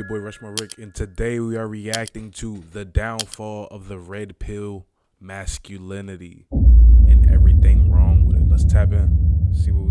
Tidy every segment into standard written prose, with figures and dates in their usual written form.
boy RushMoreRick, and today we are reacting to the downfall of the red pill masculinity and everything wrong with it. Let's tap in, see what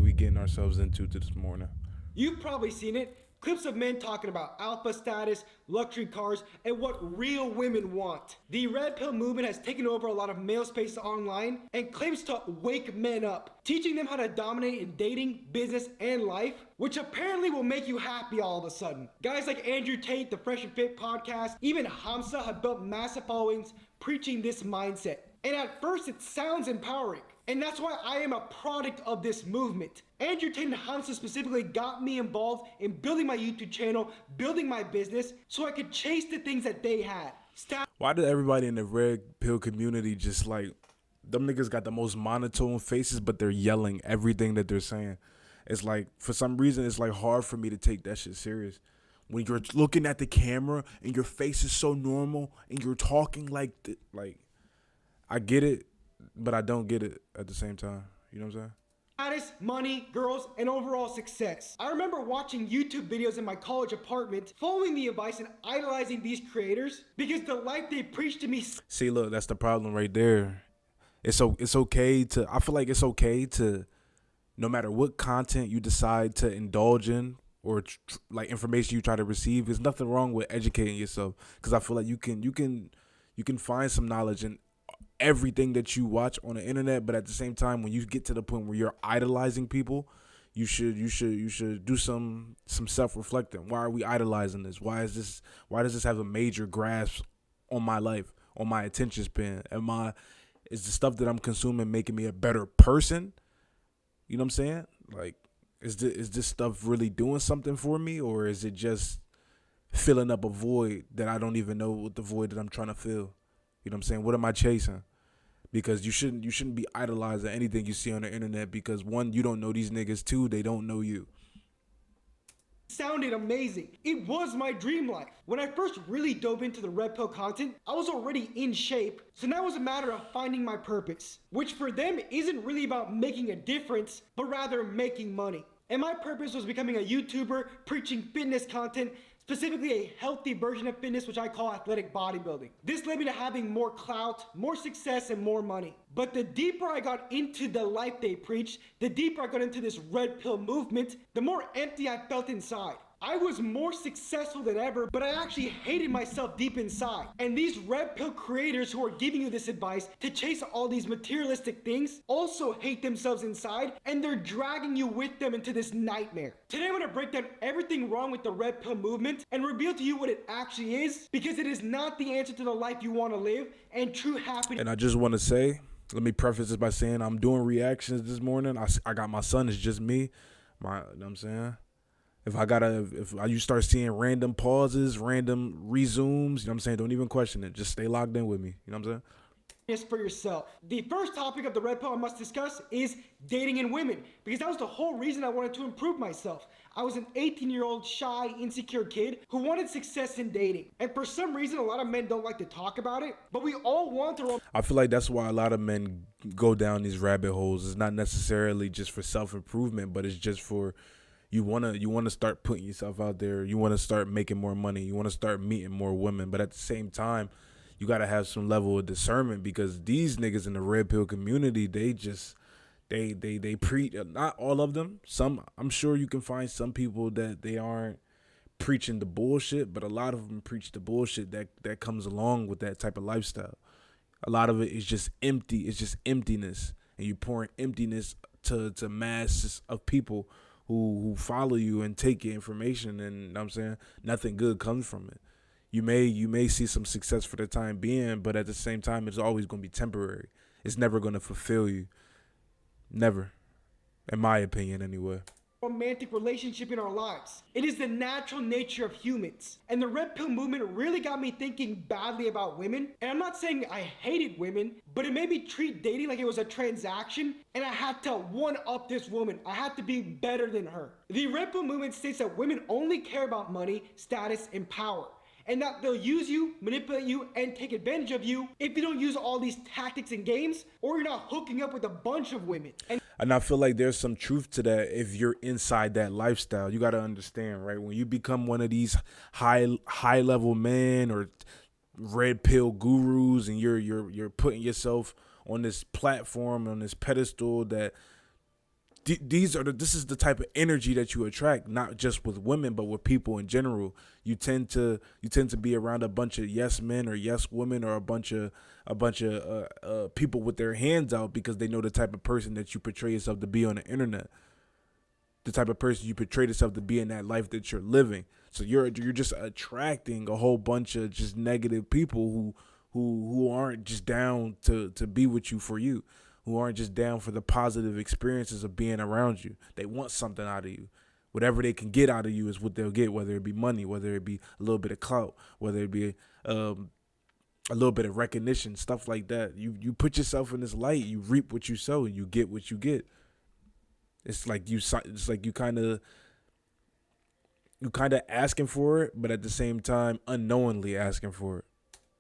we getting ourselves into this morning. You've probably seen it. Clips of men talking about alpha status, luxury cars, and what real women want. The red pill movement has taken over a lot of male spaces online and claims to wake men up, teaching them how to dominate in dating, business, and life, which apparently will make you happy all of a sudden. Guys like Andrew Tate, the Fresh and Fit podcast, even Hamza have built massive followings preaching this mindset. And at first it sounds empowering. And that's why I am a product of this movement. Andrew Tate and Hamza specifically got me involved in building my YouTube channel, building my business, so I could chase the things that they had. Why did everybody in the red pill community just like, them niggas got the most monotone faces, but they're yelling everything that they're saying? It's like, for some reason, it's like hard for me to take that shit serious. When you're looking at the camera and your face is so normal and you're talking like I get it, but I don't get it at the same time. You know what I'm saying? Status, money, girls, and overall success. I remember watching YouTube videos in my college apartment, following the advice and idolizing these creators because the life they preached to me. See, look, that's the problem right there. It's okay to, I feel like it's okay to, no matter what content you decide to indulge in or like information you try to receive, there's nothing wrong with educating yourself, because I feel like you can find some knowledge in everything that you watch on the internet. But at the same time, when you get to the point where you're idolizing people, you should do some self-reflecting. Why are we idolizing this? Why does this have a major grasp on my life, on my attention span? Is the stuff that I'm consuming making me a better person? You know what I'm saying? Like, is this stuff really doing something for me, or is it just filling up a void that I don't even know what the void that I'm trying to fill? You know what I'm saying? What am I chasing? Because you shouldn't be idolizing anything you see on the internet, because one, you don't know these niggas. Two, they don't know you. Sounded amazing. It was my dream life. When I first really dove into the red pill content, I was already in shape. So now it was a matter of finding my purpose, which for them isn't really about making a difference, but rather making money. And my purpose was becoming a YouTuber, preaching fitness content, specifically a healthy version of fitness, which I call athletic bodybuilding. This led me to having more clout, more success, and more money. But the deeper I got into the life they preached, the deeper I got into this red pill movement, the more empty I felt inside. I was more successful than ever, but I actually hated myself deep inside. And these red pill creators who are giving you this advice to chase all these materialistic things also hate themselves inside, and they're dragging you with them into this nightmare. Today I'm gonna break down everything wrong with the red pill movement and reveal to you what it actually is, because it is not the answer to the life you want to live and true happiness. And I just want to say, let me preface this by saying I'm doing reactions this morning. I got my son, it's just me. You know what I'm saying? If you start seeing random pauses, random resumes, you know what I'm saying, don't even question it. Just stay locked in with me. You know what I'm saying? For yourself. The first topic of the red pill I must discuss is dating in women, because that was the whole reason I wanted to improve myself. I was an 18-year-old shy, insecure kid who wanted success in dating. And for some reason, a lot of men don't like to talk about it, but we all want to. I feel like that's why a lot of men go down these rabbit holes. It's not necessarily just for self-improvement, but it's just for you wanna start putting yourself out there. You want to start making more money. You want to start meeting more women. But at the same time, you got to have some level of discernment, because these niggas in the red pill community, they preach, not all of them. Some, I'm sure you can find some people that they aren't preaching the bullshit, but a lot of them preach the bullshit that comes along with that type of lifestyle. A lot of it is just empty. It's just emptiness, and you're pouring emptiness to masses of people who follow you and take your information, and you know what I'm saying, nothing good comes from it. You may see some success for the time being, but at the same time, it's always going to be temporary. It's never going to fulfill you. Never. In my opinion, anyway. Romantic relationship in our lives. It is the natural nature of humans. And the red pill movement really got me thinking badly about women. And I'm not saying I hated women, but it made me treat dating like it was a transaction, and I had to one-up this woman. I had to be better than her. The red pill movement states that women only care about money, status, and power. and that they'll use you, manipulate you, and take advantage of you if you don't use all these tactics and games, or you're not hooking up with a bunch of women. And I feel like there's some truth to that if you're inside that lifestyle. You got to understand, right? When you become one of these high level men or red pill gurus, and you're putting yourself on this platform, on this pedestal, that this is the type of energy that you attract, not just with women but with people in general. You tend to be around a bunch of yes men or yes women, or a bunch of people with their hands out, because they know the type of person that you portray yourself to be on the internet, the type of person you portray yourself to be in that life that you're living. So you're just attracting a whole bunch of just negative people who aren't just down to be with you for you, who aren't just down for the positive experiences of being around you. They want something out of you. Whatever they can get out of you is what they'll get, whether it be money, whether it be a little bit of clout, whether it be a little bit of recognition, stuff like that. You put yourself in this light, you reap what you sow, and you get what you get. It's like you kind of asking for it, but at the same time unknowingly asking for it.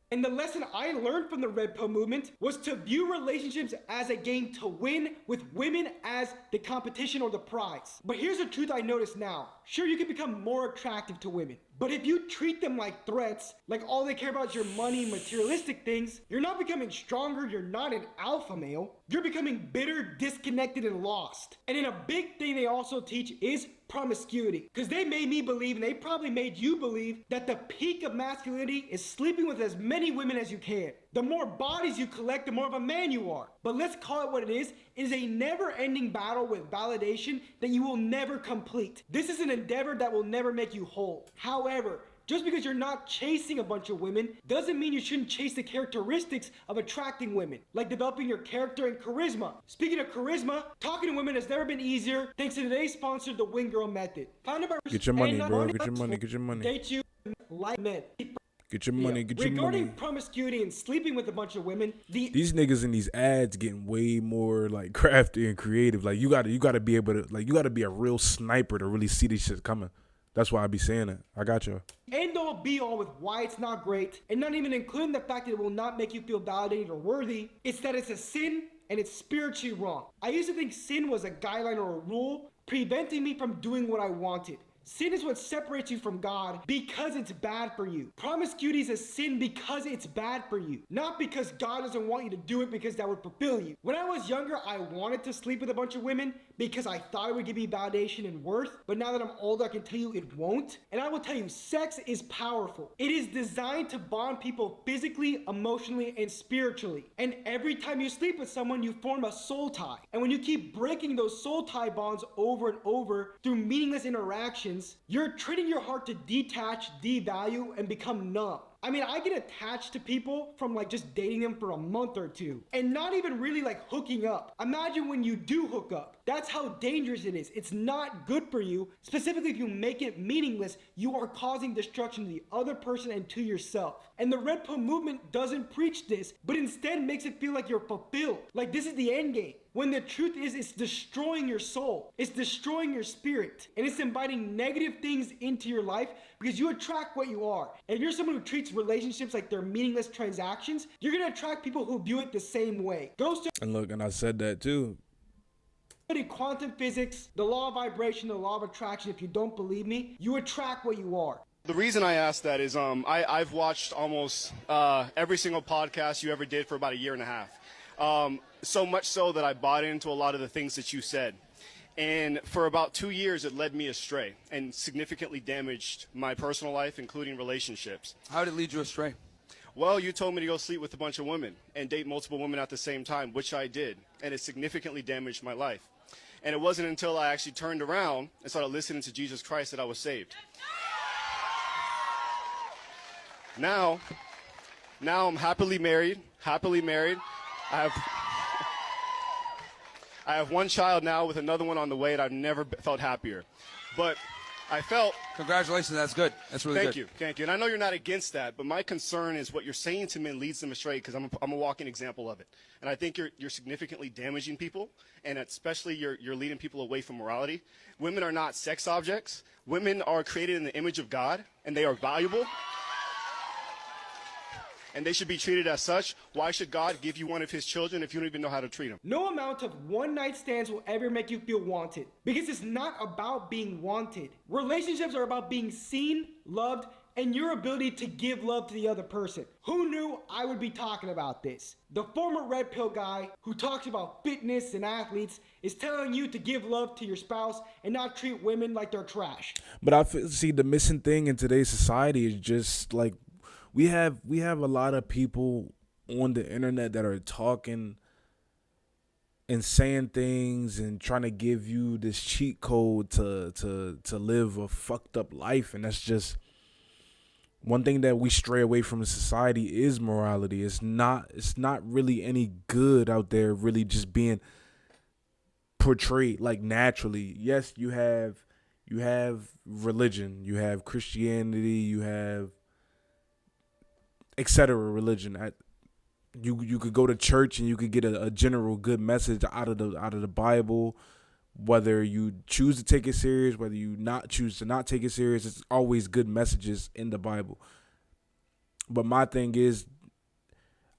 And the lesson I learned from the Red Pill movement was to view relationships as a game to win, with women as the competition or the prize. But here's the truth I notice now. Sure, you can become more attractive to women, but if you treat them like threats, like all they care about is your money and materialistic things, you're not becoming stronger, you're not an alpha male. You're becoming bitter, disconnected, and lost. And then a big thing they also teach is promiscuity. Because they made me believe, and they probably made you believe, that the peak of masculinity is sleeping with as many women as you can. The more bodies you collect, the more of a man you are. But let's call it what it is. It is a never-ending battle with validation that you will never complete. This is an endeavor that will never make you whole. However, just because you're not chasing a bunch of women doesn't mean you shouldn't chase the characteristics of attracting women, like developing your character and charisma. Speaking of charisma, talking to women has never been easier thanks to today's sponsor, the Wing Girl Method. Founded by Get your money, bro. Get your money. Date you like men. Get your money. Get your money. Regarding promiscuity and sleeping with a bunch of women, these niggas in these ads getting way more like crafty and creative. Like you gotta be able to, like, you gotta be a real sniper to really see this shit coming. That's why I be saying it. I got you. End all be all with why it's not great, and not even including the fact that it will not make you feel validated or worthy. It's that it's a sin and it's spiritually wrong. I used to think sin was a guideline or a rule preventing me from doing what I wanted. Sin is what separates you from God because it's bad for you. Promiscuity is a sin because it's bad for you, not because God doesn't want you to do it because that would fulfill you. When I was younger, I wanted to sleep with a bunch of women because I thought it would give me validation and worth, but now that I'm older, I can tell you it won't. And I will tell you, sex is powerful. It is designed to bond people physically, emotionally, and spiritually. And every time you sleep with someone, you form a soul tie. And when you keep breaking those soul tie bonds over and over through meaningless interactions, you're training your heart to detach, devalue, and become numb. I mean, I get attached to people from like just dating them for a month or two and not even really like hooking up. Imagine when you do hook up. That's how dangerous it is. It's not good for you. Specifically, if you make it meaningless, you are causing destruction to the other person and to yourself. And the Red Pill movement doesn't preach this, but instead makes it feel like you're fulfilled. Like this is the end game. When the truth is, it's destroying your soul. It's destroying your spirit. And it's inviting negative things into your life because you attract what you are. And if you're someone who treats relationships like they're meaningless transactions, you're going to attract people who view it the same way. And look, and I said that too. Study quantum physics, the law of vibration, the law of attraction. If you don't believe me, you attract what you are. The reason I asked that is I've watched almost every single podcast you ever did for about a year and a half. So much so that I bought into a lot of the things that you said. And for about 2 years, it led me astray and significantly damaged my personal life, including relationships. How did it lead you astray? Well, you told me to go sleep with a bunch of women and date multiple women at the same time, which I did. And it significantly damaged my life. And it wasn't until I actually turned around and started listening to Jesus Christ that I was saved. Now I'm happily married. I have one child now with another one on the way, and I've never felt happier. But I felt... Congratulations, that's good. That's really good. Thank you. And I know you're not against that, but my concern is what you're saying to men leads them astray because I'm a walking example of it. And I think you're significantly damaging people, and especially you're leading people away from morality. Women are not sex objects. Women are created in the image of God, and they are valuable. and they should be treated as such. Why should God give you one of his children if you don't even know how to treat them? No amount of one-night stands will ever make you feel wanted, because it's not about being wanted. Relationships are about being seen, loved, and your ability to give love to the other person. Who knew I would be talking about this? The former red pill guy who talks about fitness and athletes is telling you to give love to your spouse and not treat women like they're trash. But see the missing thing in today's society is just like we have a lot of people on the internet that are talking and saying things and trying to give you this cheat code to live a fucked up life, and that's just one thing that we stray away from in society is morality. It's not really any good out there really just being portrayed like naturally. Yes, you have religion, you have Christianity, you have etc. religion. You could go to church and you could get a general good message out of the Bible. Whether you choose to take it serious, whether you choose to not take it serious, it's always good messages in the Bible. But my thing is,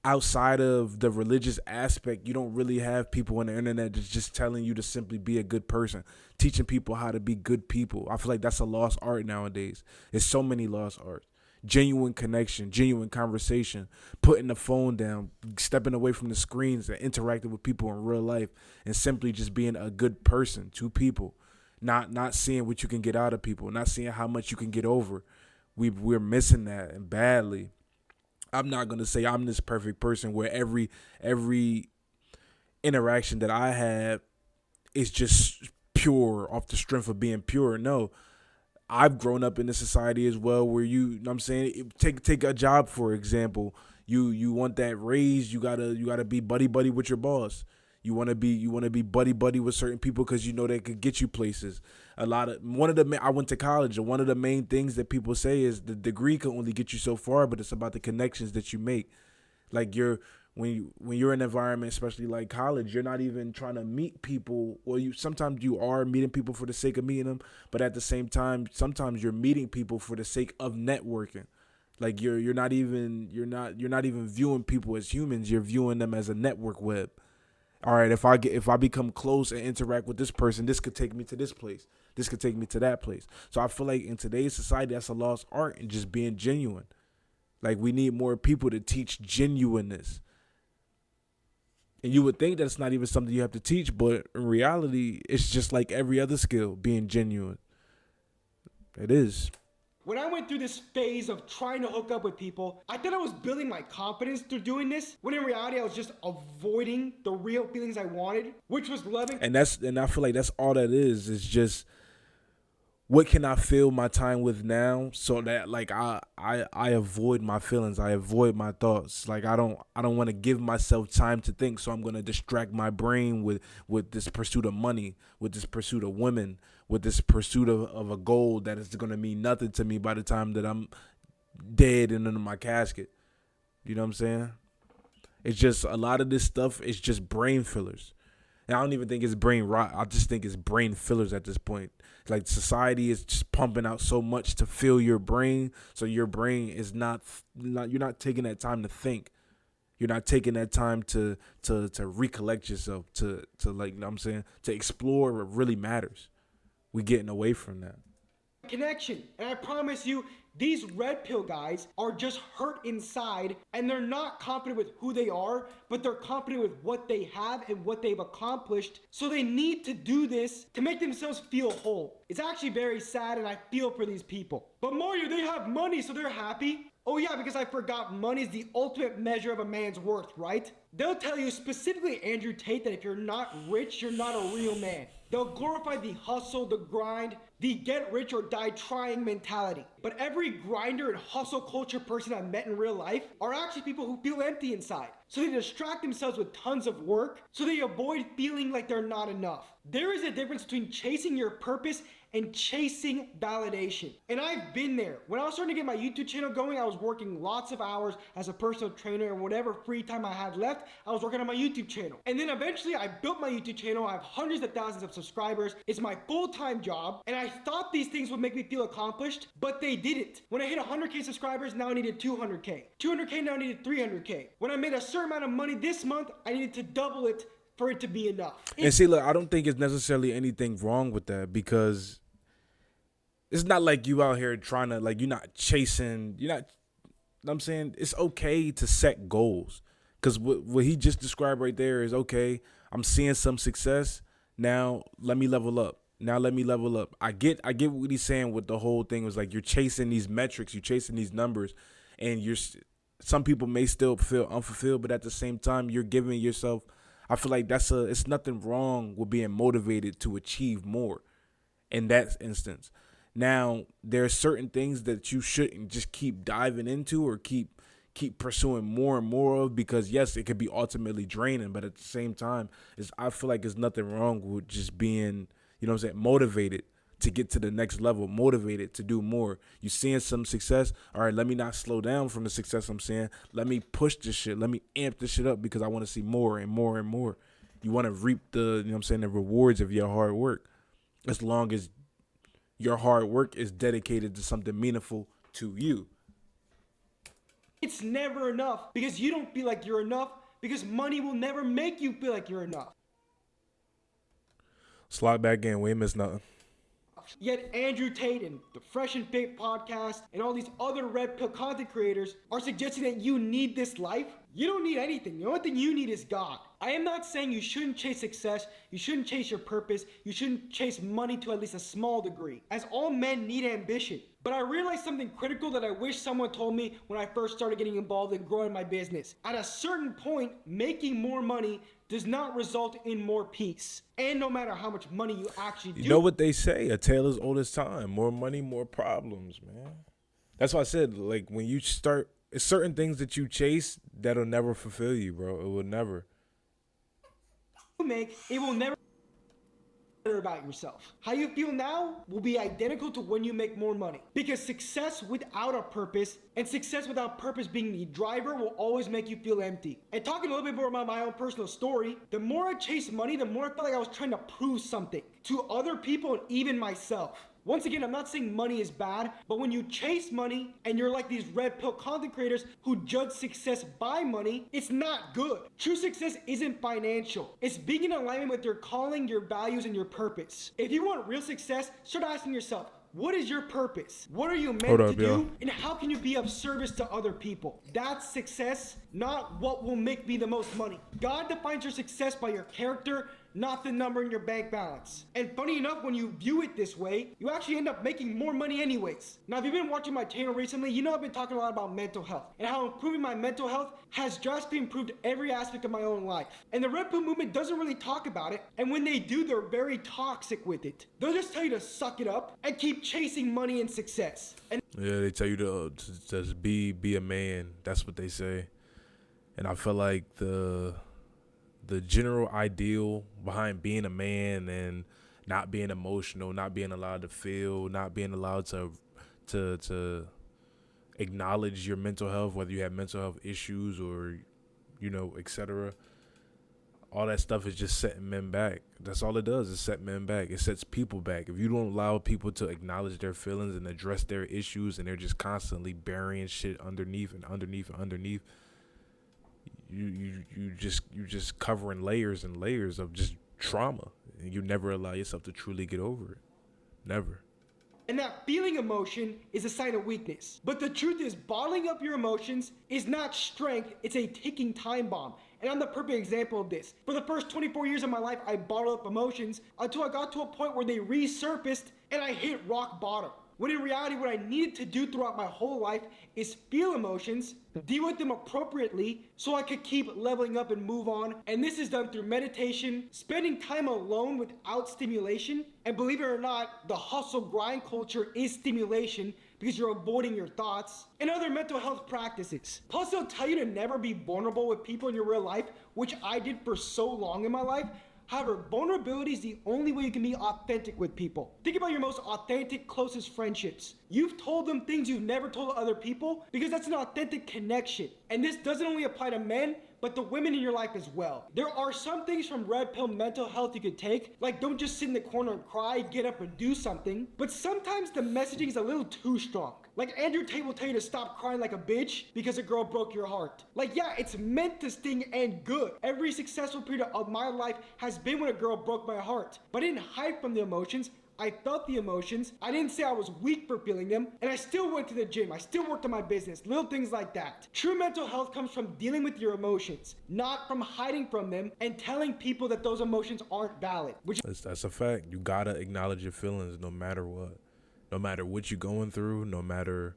outside of the religious aspect, you don't really have people on the internet that's just telling you to simply be a good person, teaching people how to be good people. I feel like that's a lost art nowadays. There's so many lost arts. Genuine connection, genuine conversation, putting the phone down, stepping away from the screens and interacting with people in real life, and simply just being a good person to people, not seeing what you can get out of people, not seeing how much you can get over. We're missing that, and badly. I'm not gonna say I'm this perfect person where every interaction that I have is just pure off the strength of being pure. No. I've grown up in a society as well where you know what I'm saying, take a job for example. You want that raise, you gotta be buddy with your boss. You wanna be buddy with certain people because you know they could get you places. I went to college, and one of the main things that people say is the degree can only get you so far, but it's about the connections that you make. Like when you're in an environment, especially like college, you're not even trying to meet people. Well, sometimes you are meeting people for the sake of meeting them, but at the same time, sometimes you're meeting people for the sake of networking. Like you're not even viewing people as humans. You're viewing them as a network web. All right, if I become close and interact with this person, this could take me to this place. This could take me to that place. So I feel like in today's society, that's a lost art in just being genuine. Like we need more people to teach genuineness. And you would think that it's not even something you have to teach, but in reality, it's just like every other skill, being genuine. It is. When I went through this phase of trying to hook up with people, I thought I was building my confidence through doing this, when in reality I was just avoiding the real feelings I wanted, which was loving. And I feel like that's all that is. It's just, what can I fill my time with now, so that like I avoid my feelings, I avoid my thoughts. Like I don't want to give myself time to think, so I'm gonna distract my brain with this pursuit of money, with this pursuit of women, with this pursuit of a goal that is gonna mean nothing to me by the time that I'm dead and in my casket. You know what I'm saying? It's just a lot of this stuff is just brain fillers. And I don't even think it's brain rot. I just think it's brain fillers at this point. Like society is just pumping out so much to fill your brain, so your brain is not you're not taking that time to think. You're not taking that time to recollect yourself, to like, you know what I'm saying, to explore what really matters. We're getting away from that. Connection. And I promise you, these red pill guys are just hurt inside, and they're not confident with who they are, but they're confident with what they have and what they've accomplished. So they need to do this to make themselves feel whole. It's actually very sad, and I feel for these people. But Mario, they have money, so they're happy. Oh yeah, because I forgot money is the ultimate measure of a man's worth, right? They'll tell you, specifically Andrew Tate, that if you're not rich, you're not a real man. They'll glorify the hustle, the grind, the get rich or die trying mentality. But every grinder and hustle culture person I've met in real life are actually people who feel empty inside. So they distract themselves with tons of work, so they avoid feeling like they're not enough. There is a difference between chasing your purpose and chasing validation. And I've been there. When I was starting to get my YouTube channel going, I was working lots of hours as a personal trainer, and whatever free time I had left, I was working on my YouTube channel. And then eventually I built my YouTube channel. I have hundreds of thousands of subscribers. It's my full-time job, and I thought these things would make me feel accomplished, but they didn't. When I hit 100K subscribers, now I needed 200K. 200K, now I needed 300K. When I made a certain amount of money this month, I needed to double it for it to be enough. And see, look, I don't think it's necessarily anything wrong with that, because it's not like you out here trying to, like, you're not chasing, you're not, you know what I'm saying? It's okay to set goals, because what he just described right there is, okay, I'm seeing some success, now let me level up. Now let me level up. I get what he's saying with the whole thing was like, you're chasing these metrics, you're chasing these numbers, and some people may still feel unfulfilled, but at the same time, you're giving yourself, I feel like it's nothing wrong with being motivated to achieve more in that instance. Now, there are certain things that you shouldn't just keep diving into or keep pursuing more and more of, because yes, it could be ultimately draining, but at the same time, I feel like there's nothing wrong with just being, you know what I'm saying, motivated to get to the next level, motivated to do more. You seeing some success, all right, let me not slow down from the success I'm seeing. Let me push this shit. Let me amp this shit up, because I want to see more and more and more. You want to reap the, you know what I'm saying, the rewards of your hard work, as long as your hard work is dedicated to something meaningful to you. It's never enough, because you don't feel like you're enough, because money will never make you feel like you're enough. Slide back in, we ain't miss nothing. Yet Andrew Tate and the Fresh and Fit podcast and all these other red pill content creators are suggesting that you need this life. You don't need anything. The only thing you need is God. I am not saying you shouldn't chase success, you shouldn't chase your purpose, you shouldn't chase money to at least a small degree, as all men need ambition. But I realized something critical that I wish someone told me when I first started getting involved in growing my business. At a certain point, making more money does not result in more peace. And no matter how much money you actually do. You know what they say, a tale as old as time. More money, more problems, man. That's why I said, like, when you start, it's certain things that you chase that'll never fulfill you, bro. It will never. It will never about yourself. How you feel now will be identical to when you make more money, because success without a purpose and success without purpose being the driver will always make you feel empty. And talking a little bit more about my own personal story, the more I chased money, the more I felt like I was trying to prove something to other people and even myself. Once again, I'm not saying money is bad, but when you chase money and you're like these red pill content creators who judge success by money, it's not good. True success isn't financial. It's being in alignment with your calling, your values, and your purpose. If you want real success, start asking yourself, what is your purpose? What are you meant to do? And how can you be of service to other people? That's success, not what will make me the most money. God defines your success by your character, not the number in your bank balance. And funny enough, when you view it this way, you actually end up making more money anyways. Now, if you've been watching my channel recently, you know I've been talking a lot about mental health and how improving my mental health has drastically improved every aspect of my own life. And the Red Pill movement doesn't really talk about it, and when they do, they're very toxic with it. They'll just tell you to suck it up and keep chasing money and success. And yeah, they tell you to just be a man. That's what they say. And I feel like the general ideal behind being a man and not being emotional, not being allowed to feel, not being allowed to acknowledge your mental health, whether you have mental health issues or, you know, etc. All that stuff is just setting men back. That's all it does, is set men back. It sets people back. If you don't allow people to acknowledge their feelings and address their issues, and they're just constantly burying shit underneath and underneath and underneath, you just covering layers and layers of just trauma, and you never allow yourself to truly get over it. Never. And that feeling emotion is a sign of weakness. But the truth is, bottling up your emotions is not strength, it's a ticking time bomb. And I'm the perfect example of this. For the first 24 years of my life, I bottled up emotions until I got to a point where they resurfaced and I hit rock bottom. When in reality, what I needed to do throughout my whole life is feel emotions, deal with them appropriately so I could keep leveling up and move on. And this is done through meditation, spending time alone without stimulation. And believe it or not, the hustle grind culture is stimulation because you're avoiding your thoughts, and other mental health practices. Plus, they'll tell you to never be vulnerable with people in your real life, which I did for so long in my life. However, vulnerability is the only way you can be authentic with people. Think about your most authentic, closest friendships. You've told them things you've never told other people because that's an authentic connection. And this doesn't only apply to men, but the women in your life as well. There are some things from red pill mental health you could take, like don't just sit in the corner and cry, get up and do something. But sometimes the messaging is a little too strong. Like Andrew Tate will tell you to stop crying like a bitch because a girl broke your heart. Like, yeah, it's meant to sting and good. Every successful period of my life has been when a girl broke my heart. But I didn't hide from the emotions. I felt the emotions. I didn't say I was weak for feeling them. And I still went to the gym. I still worked on my business. Little things like that. True mental health comes from dealing with your emotions, not from hiding from them and telling people that those emotions aren't valid. That's a fact. You gotta acknowledge your feelings no matter what. No matter what you're going through, no matter,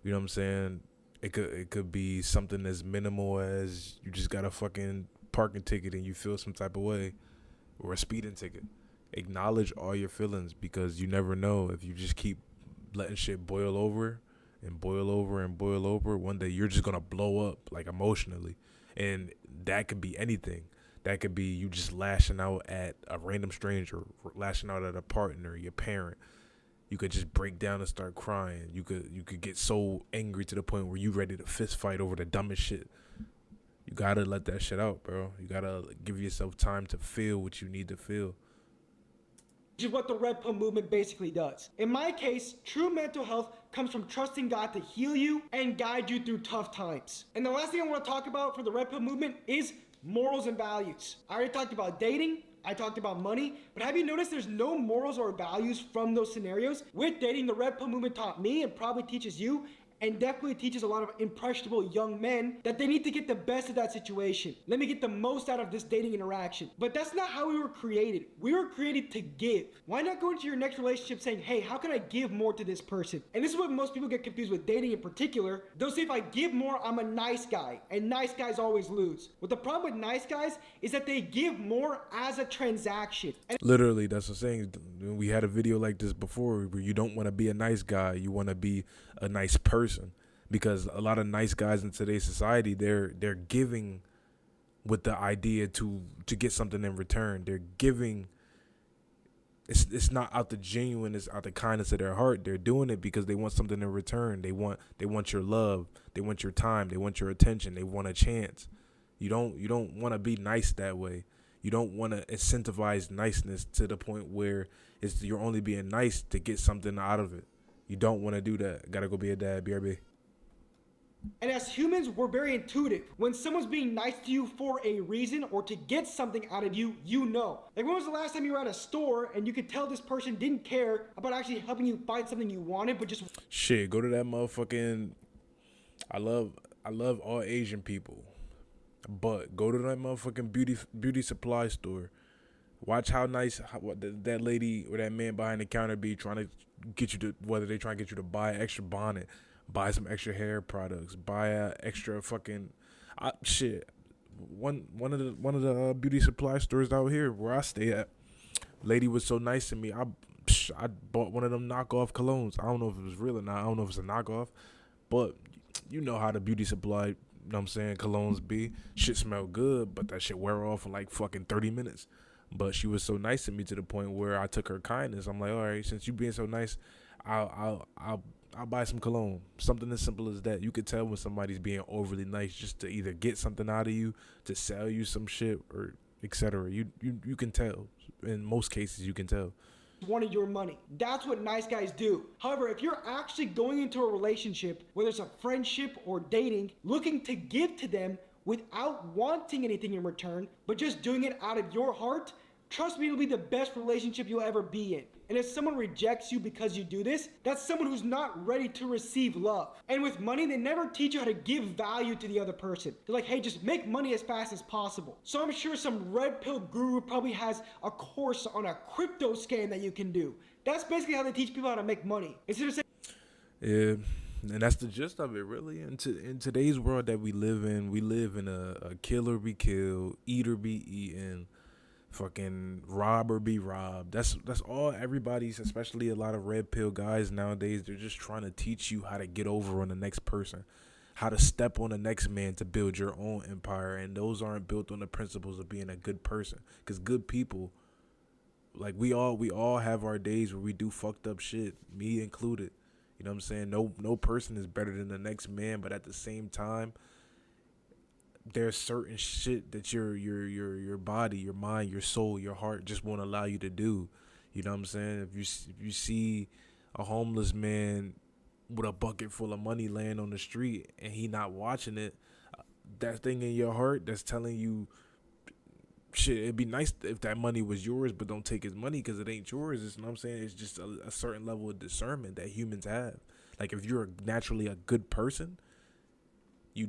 you know what I'm saying? It could be something as minimal as you just got a fucking parking ticket and you feel some type of way, or a speeding ticket. Acknowledge all your feelings, because you never know, if you just keep letting shit boil over and boil over and boil over, one day you're just gonna blow up, like, emotionally. And that could be anything. That could be you just lashing out at a random stranger, lashing out at a partner, your parent. You could just break down and start crying. You could get so angry to the point where you ready to fist fight over the dumbest shit. You gotta let that shit out, bro. You gotta give yourself time to feel what you need to feel. Which is what the red pill movement basically does. In my case, true mental health comes from trusting God to heal you and guide you through tough times. And the last thing I want to talk about for the red pill movement is morals and values. I already talked about dating. I talked about money, but have you noticed there's no morals or values from those scenarios? With dating, the red pill movement taught me, and probably teaches you, and definitely teaches a lot of impressionable young men, that they need to get the best of that situation. Let me get the most out of this dating interaction. But that's not how we were created. We were created to give. Why not go into your next relationship saying, hey, how can I give more to this person? And this is what most people get confused with dating in particular. They'll say, if I give more, I'm a nice guy. And nice guys always lose. But the problem with nice guys is that they give more as a transaction. Literally, that's what I'm saying. We had a video like this before where you don't want to be a nice guy. You want to be a nice person, because a lot of nice guys in today's society, they're giving with the idea to get something in return. They're giving. It's not out the genuine, it's out the kindness of their heart. They're doing it because they want something in return. They want your love. They want your time. They want your attention. They want a chance. You don't want to be nice that way. You don't want to incentivize niceness to the point where you're only being nice to get something out of it. You don't want to do that. Gotta go be a dad, BRB. And as humans, we're very intuitive. When someone's being nice to you for a reason or to get something out of you, you know. Like, when was the last time you were at a store and you could tell this person didn't care about actually helping you find something you wanted, but just... Shit, go to that motherfucking... I love all Asian people. But go to that motherfucking beauty supply store. Watch how nice that lady or that man behind the counter be trying to get you to, whether they trying to get you to buy an extra bonnet, buy some extra hair products, buy a extra fucking shit. One of the beauty supply stores out here where I stay at, lady was so nice to me. I bought one of them knockoff colognes. I don't know if it was real or not. I don't know if it's a knockoff, but you know how the beauty supply, you know what I'm saying, colognes be. Shit smell good, but that shit wear off in like fucking 30 minutes. But she was so nice to me to the point where I took her kindness. I'm like, all right, since you being so nice, I'll buy some cologne. Something as simple as that. You could tell when somebody's being overly nice just to either get something out of you, to sell you some shit, or etc. You can tell. In most cases, you can tell. Wanted your money. That's what nice guys do. However, if you're actually going into a relationship, whether it's a friendship or dating, looking to give to them without wanting anything in return, but just doing it out of your heart, trust me, it'll be the best relationship you'll ever be in. And if someone rejects you because you do this, that's someone who's not ready to receive love. And with money, they never teach you how to give value to the other person. They're like, hey, just make money as fast as possible. So I'm sure some red pill guru probably has a course on a crypto scam that you can do. That's basically how they teach people how to make money. Instead of saying, yeah. And that's the gist of it, really. In today's world that we live in a kill or be killed, eat or be eaten, fucking rob or be robbed. That's all everybody's, especially a lot of red pill guys nowadays. They're just trying to teach you how to get over on the next person, how to step on the next man to build your own empire, and those aren't built on the principles of being a good person. Because good people, like we all have our days where we do fucked up shit, me included. You know what I'm saying? No person is better than the next man, but at the same time, there's certain shit that your body, your mind, your soul, your heart just won't allow you to do. You know what I'm saying? If you see a homeless man with a bucket full of money laying on the street and he not watching it, that thing in your heart that's telling you, shit, it'd be nice if that money was yours, but don't take his money because it ain't yours. You know what I'm saying? It's just a certain level of discernment that humans have. Like if you're naturally a good person, you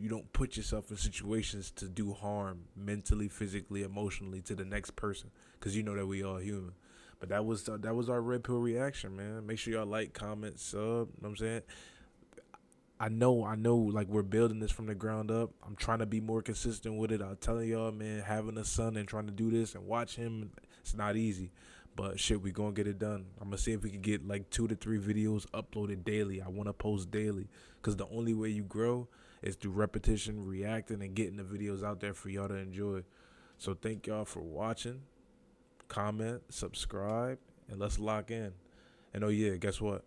don't put yourself in situations to do harm mentally, physically, emotionally to the next person, because you know that we all human. But that was our red pill reaction, man. Make sure y'all like, comment, sub. You know what I'm saying? I know, like we're building this from the ground up. I'm trying to be more consistent with it. I'm telling y'all, man, having a son and trying to do this and watch him, it's not easy. But shit, we gonna get it done. I'm gonna see if we can get like 2 to 3 videos uploaded daily. I want to post daily, because the only way you grow is through repetition, reacting, and getting the videos out there for y'all to enjoy. So thank y'all for watching. Comment, subscribe, and let's lock in. And oh yeah, guess what?